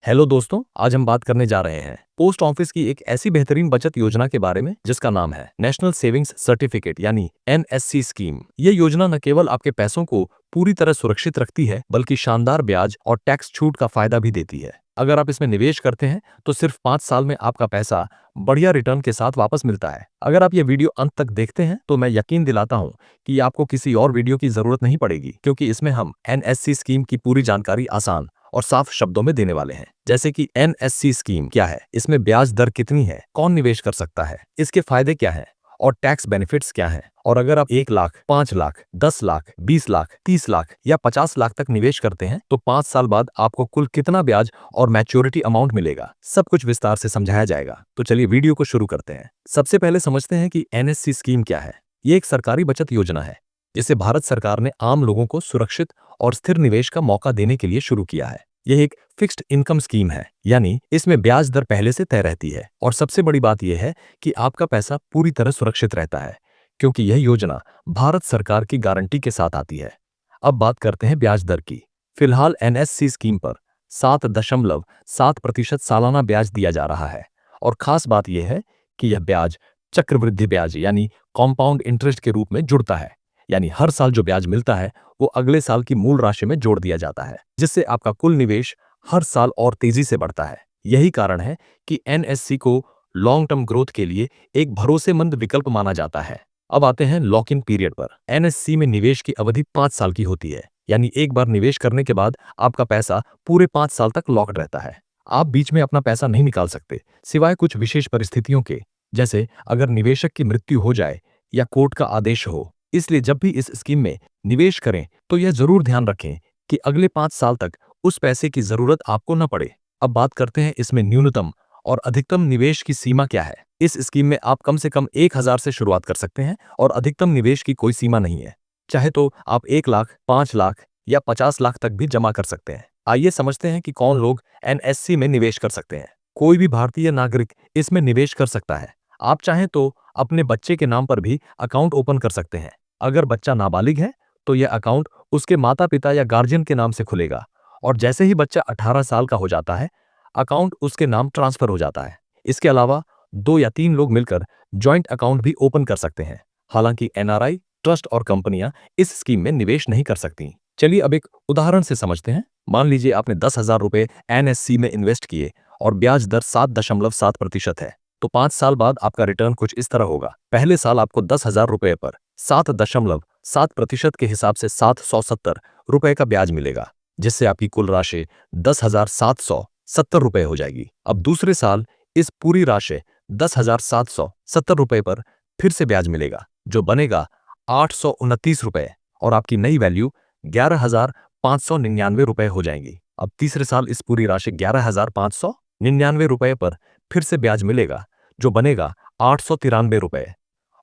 Hello दोस्तों, आज हम बात करने जा रहे हैं पोस्ट ऑफिस की एक ऐसी बेहतरीन बचत योजना के बारे में जिसका नाम है नेशनल सेविंग्स सर्टिफिकेट यानी एनएससी स्कीम। ये योजना न केवल आपके पैसों को पूरी तरह सुरक्षित रखती है बल्कि शानदार ब्याज और टैक्स छूट का फायदा भी देती है। अगर आप इसमें निवेश करते हैं तो सिर्फ 5 साल में आपका पैसा बढ़िया रिटर्न के साथ वापस मिलता है। अगर आप ये वीडियो अंत तक देखते हैं तो मैं यकीन दिलाता हूँ कि आपको किसी और वीडियो की जरूरत नहीं पड़ेगी, क्योंकि इसमें हम एनएससी स्कीम की पूरी जानकारी आसान और साफ शब्दों में देने वाले हैं। जैसे कि एनएससी स्कीम क्या है, इसमें ब्याज दर कितनी है, कौन निवेश कर सकता है, इसके फायदे क्या हैं और टैक्स बेनिफिट्स क्या हैं। और अगर आप 1 लाख, 5 लाख, 10 लाख, 20 लाख, 30 लाख या 50 लाख तक निवेश करते हैं तो 5 साल बाद आपको कुल कितना ब्याज और मैच्योरिटी अमाउंट मिलेगा, सब कुछ विस्तार से समझाया जाएगा। तो चलिए वीडियो को शुरू करते हैं। सबसे पहले समझते हैं कि एनएससी स्कीम क्या है। ये एक सरकारी बचत योजना है जिसे भारत सरकार ने आम लोगों को सुरक्षित और स्थिर निवेश का मौका देने के लिए शुरू किया है। यह एक फिक्स्ड इनकम स्कीम है, यानी इसमें ब्याज दर पहले से तय रहती है। और सबसे बड़ी बात यह है कि आपका पैसा पूरी तरह सुरक्षित रहता है, क्योंकि यह योजना भारत सरकार की गारंटी के साथ आती है। अब बात करते हैं ब्याज दर की। फिलहाल एनएससी स्कीम पर 7.7% सालाना ब्याज दिया जा रहा है। और खास बात यह है कि यह ब्याज चक्रवृद्धि ब्याज यानी कॉम्पाउंड इंटरेस्ट के रूप में जुड़ता है, यानी हर साल जो ब्याज मिलता है वो अगले साल की मूल राशि में जोड़ दिया जाता है, जिससे आपका कुल निवेश हर साल और तेजी से बढ़ता है। यही कारण है कि एनएससी को लॉन्ग टर्म ग्रोथ के लिए एक भरोसेमंद विकल्प माना जाता है। अब आते हैं लॉक इन पीरियड पर। एनएससी में निवेश की अवधि 5 साल की होती है, यानी एक बार निवेश करने के बाद आपका पैसा पूरे 5 साल तक लॉक्ड रहता है। आप बीच में अपना पैसा नहीं निकाल सकते, सिवाय कुछ विशेष परिस्थितियों के, जैसे अगर निवेशक की मृत्यु हो जाए या कोर्ट का आदेश हो। इसलिए जब भी इस स्कीम में निवेश करें तो यह जरूर ध्यान रखें कि अगले 5 साल तक उस पैसे की जरूरत आपको न पड़े। अब बात करते हैं इसमें न्यूनतम और अधिकतम निवेश की सीमा क्या है। इस स्कीम में आप कम से कम 1,000 से शुरुआत कर सकते हैं और अधिकतम निवेश की कोई सीमा नहीं है। चाहे तो आप 1 लाख, 5 लाख या 50 लाख तक भी जमा कर सकते हैं। आइए समझते हैं कि कौन लोग एनएससी में निवेश कर सकते हैं। कोई भी भारतीय नागरिक इसमें निवेश कर सकता है। आप चाहें तो अपने बच्चे के नाम पर भी अकाउंट ओपन कर सकते हैं। अगर बच्चा नाबालिग है तो यह अकाउंट उसके माता पिता या गार्जियन के नाम से खुलेगा, और जैसे ही बच्चा 18 साल का हो जाता है अकाउंट उसके नाम ट्रांसफर हो जाता है। इसके अलावा 2 या 3 लोग मिलकर जॉइंट अकाउंट भी ओपन कर सकते हैं। हालांकि एनआरआई, ट्रस्ट और कंपनियां इस स्कीम में निवेश नहीं कर सकती। चलिए अब एक उदाहरण से समझते हैं। मान लीजिए आपने 10,000 रुपए एनएससी में इन्वेस्ट किए और ब्याज दर 7.7% है, तो 5 साल बाद आपका रिटर्न कुछ इस तरह होगा। पहले साल आपको 10,000 रुपए पर 7.7% के हिसाब से 770 रुपए का ब्याज मिलेगा, जिससे आपकी कुल राशि 10,770 रुपए हो जाएगी। अब दूसरे साल इस पूरी राशि 10,770 रुपए पर फिर से ब्याज मिलेगा, जो बनेगा 829 रुपए, और आपकी नई वैल्यू 11,599 रुपए हो जाएंगी। अब तीसरे साल इस पूरी राशि 11,599 रुपए पर फिर से ब्याज मिलेगा, जो बनेगा 893 रुपए,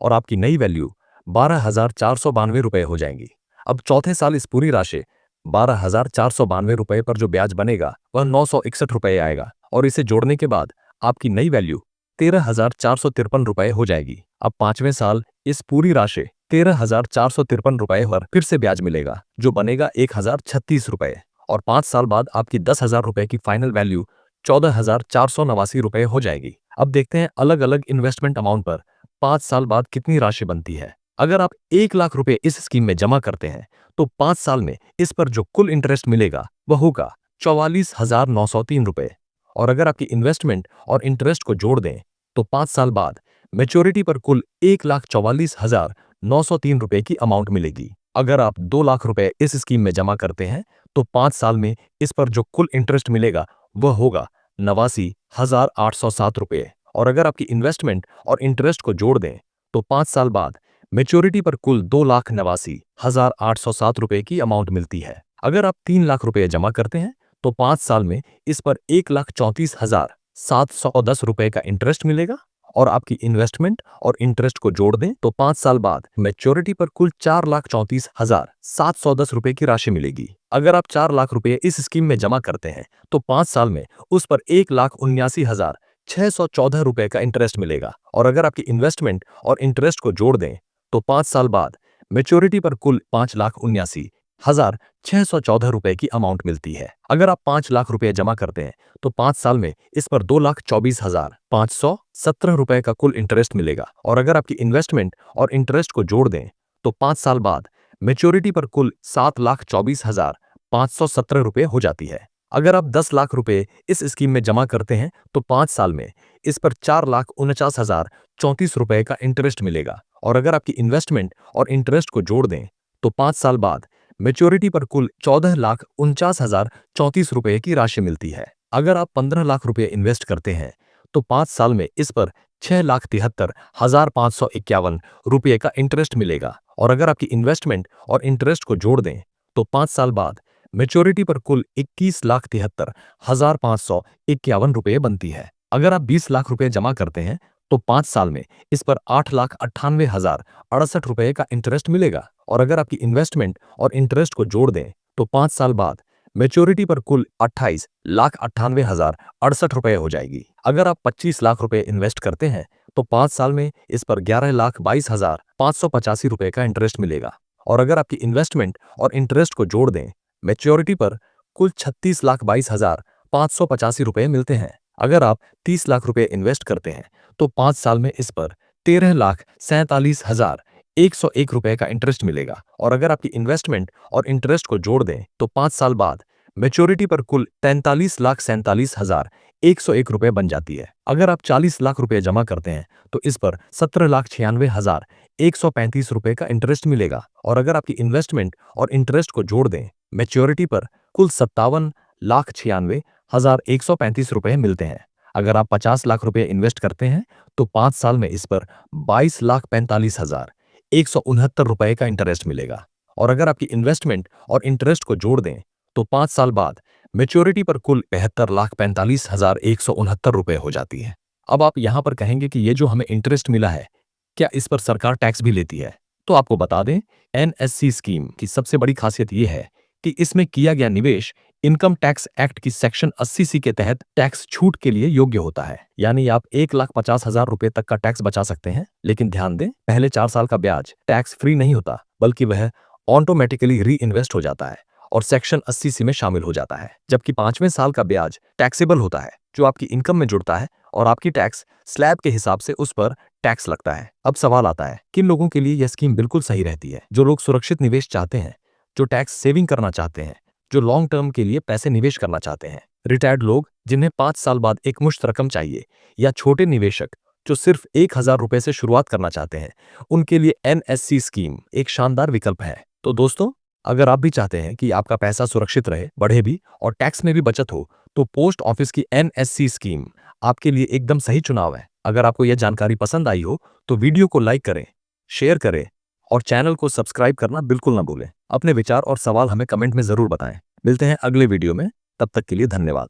और आपकी नई वैल्यू 12,492 रुपए हो जाएंगी। अब चौथे साल इस पूरी राशि 12,492 रुपए पर जो ब्याज बनेगा वह 961 रुपए आएगा, और इसे जोड़ने के बाद आपकी नई वैल्यू 13,453 रुपए हो जाएगी। अब 5वें साल इस पूरी राशि 13,453 रुपए पर फिर से ब्याज मिलेगा, जो बनेगा 1,036 रुपए, और 5 साल बाद आपकी 10,000 रुपए की फाइनल वैल्यू 14,489 रुपए हो जाएगी। अब देखते हैं अलग अलग इन्वेस्टमेंट अमाउंट पर 5 साल बाद कितनी राशि बनती है। अगर आप 1 लाख रुपए इस स्कीम में जमा करते हैं तो 5 साल में इस पर जो कुल इंटरेस्ट मिलेगा वह होगा 44,903 रुपए, और अगर आपकी इन्वेस्टमेंट और इंटरेस्ट को जोड़ दें तो 5 साल बाद मैच्योरिटी पर कुल 1,44,903 रुपए की अमाउंट मिलेगी। अगर आप 2 लाख रुपए इस स्कीम में जमा करते हैं तो 5 साल में इस पर जो कुल इंटरेस्ट मिलेगा वह होगा 89,807 रुपए, और अगर आपकी इन्वेस्टमेंट और इंटरेस्ट को जोड़ दें तो 5 साल बाद मैच्योरिटी पर कुल 2,89,807 रुपए की अमाउंट मिलती है। अगर आप 3 लाख रुपए जमा करते हैं तो 5 साल में इस पर 1,34,710 रुपए का इंटरेस्ट मिलेगा, और आपकी इन्वेस्टमेंट और इंटरेस्ट को जोड़ दें तो 5 साल बाद मैच्योरिटी पर कुल 4,34,710 रुपए की राशि मिलेगी। अगर आप 4 लाख रुपए इस स्कीम में जमा करते हैं तो 5 साल में उस पर 1,79,614 रुपए का इंटरेस्ट मिलेगा, और अगर आपकी इन्वेस्टमेंट और इंटरेस्ट को जोड़ दें तो 5 साल बाद मैच्योरिटी पर कुल 5,79,000 614 रुपए की अमाउंट मिलती है। अगर आप 5 लाख रुपए जमा करते हैं तो 5 साल में इस पर 2,24,517 रुपए का कुल इंटरेस्ट मिलेगा। और अगर आपकी इन्वेस्टमेंट और इंटरेस्ट को जोड़ दें तो 5 साल बाद मैच्योरिटी पर कुल 7,24,517 रुपए हो जाती है। अगर आप 10 लाख रुपए इस स्कीम में जमा करते हैं तो 5 साल में इस पर 4,49,034 रुपए का इंटरेस्ट मिलेगा। और अगर आपकी इन्वेस्टमेंट और इंटरेस्ट को जोड़ दें तो 5 साल बाद मैच्योरिटी पर कुल 14,49,034 रुपए की राशि मिलती है। अगर आप 15 लाख रुपए इन्वेस्ट करते हैं तो 5 साल में इस पर 6,73,551 रुपए का इंटरेस्ट मिलेगा। और अगर आपकी इन्वेस्टमेंट और इंटरेस्ट को जोड़ दें तो 5 साल बाद मैच्योरिटी पर कुल 21,73,551 रुपए बनती है। अगर आप 20 लाख रुपए जमा करते हैं तो 5 साल में इस पर 8,98,068 रुपए का इंटरेस्ट मिलेगा। और अगर आपकी इन्वेस्टमेंट और इंटरेस्ट को जोड़ दें तो 5 साल बाद मैच्योरिटी पर कुल 28,98,068 रुपए हो जाएगी। अगर आप 25 लाख रुपए इन्वेस्ट करते हैं तो 5 साल में इस पर 11,22,585 रुपए का इंटरेस्ट मिलेगा। और अगर आपकी इन्वेस्टमेंट और इंटरेस्ट को जोड़ दें मैच्योरिटी पर कुल 36,22,585 रुपए मिलते हैं। अगर आप 30 लाख रुपए इन्वेस्ट करते हैं तो 5 साल में इस पर 13,47,101 रुपए का इंटरेस्ट मिलेगा। और अगर आपकी इन्वेस्टमेंट और इंटरेस्ट को जोड़ दें तो 5 साल बाद मैच्योरिटी पर कुल 43,47,101 रुपए बन जाती है। अगर आप 40 लाख रुपए जमा करते हैं तो इस पर 17,96,135 रुपए का इंटरेस्ट मिलेगा। और अगर आपकी इन्वेस्टमेंट और इंटरेस्ट को जोड़ दें मैच्योरिटी पर कुल 57,96,135 रुपए मिलते हैं। अगर आप 50 लाख रुपए इन्वेस्ट करते हैं तो 5 साल में इस पर 22,45,169 रुपए का इंटरेस्ट मिलेगा। और अगर आपकी इन्वेस्टमेंट और इंटरेस्ट को जोड़ दें तो 5 साल बाद मैच्योरिटी पर कुल 72,45,169 रुपए हो जाती है। अब आप यहां पर कहेंगे कि ये जो हमें इंटरेस्ट मिला है क्या इस पर सरकार टैक्स भी लेती है? तो आपको बता दें एनएससी स्कीम की सबसे बड़ी खासियत यह है कि इसमें किया गया निवेश इनकम टैक्स एक्ट की सेक्शन 80C के तहत टैक्स छूट के लिए योग्य होता है। यानी आप 1,50,000 रुपए तक का टैक्स बचा सकते हैं। लेकिन ध्यान दें पहले 4 साल का ब्याज टैक्स फ्री नहीं होता बल्कि वह ऑटोमेटिकली री इन्वेस्ट हो जाता है और सेक्शन 80C में शामिल हो जाता है। जबकि 5वें साल का ब्याज टैक्सेबल होता है जो आपकी इनकम में जुड़ता है और आपकी टैक्स स्लैब के हिसाब से उस पर टैक्स लगता है। अब सवाल आता है किन लोगों के लिए यह स्कीम बिल्कुल सही रहती है? जो लोग सुरक्षित निवेश चाहते हैं, जो टैक्स सेविंग करना चाहते हैं, जो लॉन्ग टर्म के लिए पैसे निवेश करना चाहते हैं, रिटायर्ड लोग जिन्हें 5 साल बाद एक मुश्त रकम चाहिए, या छोटे निवेशक जो सिर्फ 1,000 रुपए से शुरुआत करना चाहते हैं, उनके लिए एनएससी स्कीम एक शानदार विकल्प है। तो दोस्तों, अगर आप भी चाहते हैं कि आपका पैसा सुरक्षित रहे, बढ़े भी और टैक्स में भी बचत हो, तो पोस्ट ऑफिस की एनएससी स्कीम आपके लिए एकदम सही चुनाव है। अगर आपको यह जानकारी पसंद आई हो तो वीडियो को लाइक करें, शेयर करें और चैनल को सब्सक्राइब करना बिल्कुल ना भूलें। अपने विचार और सवाल हमें कमेंट में जरूर बताएं। मिलते हैं अगले वीडियो में, तब तक के लिए धन्यवाद।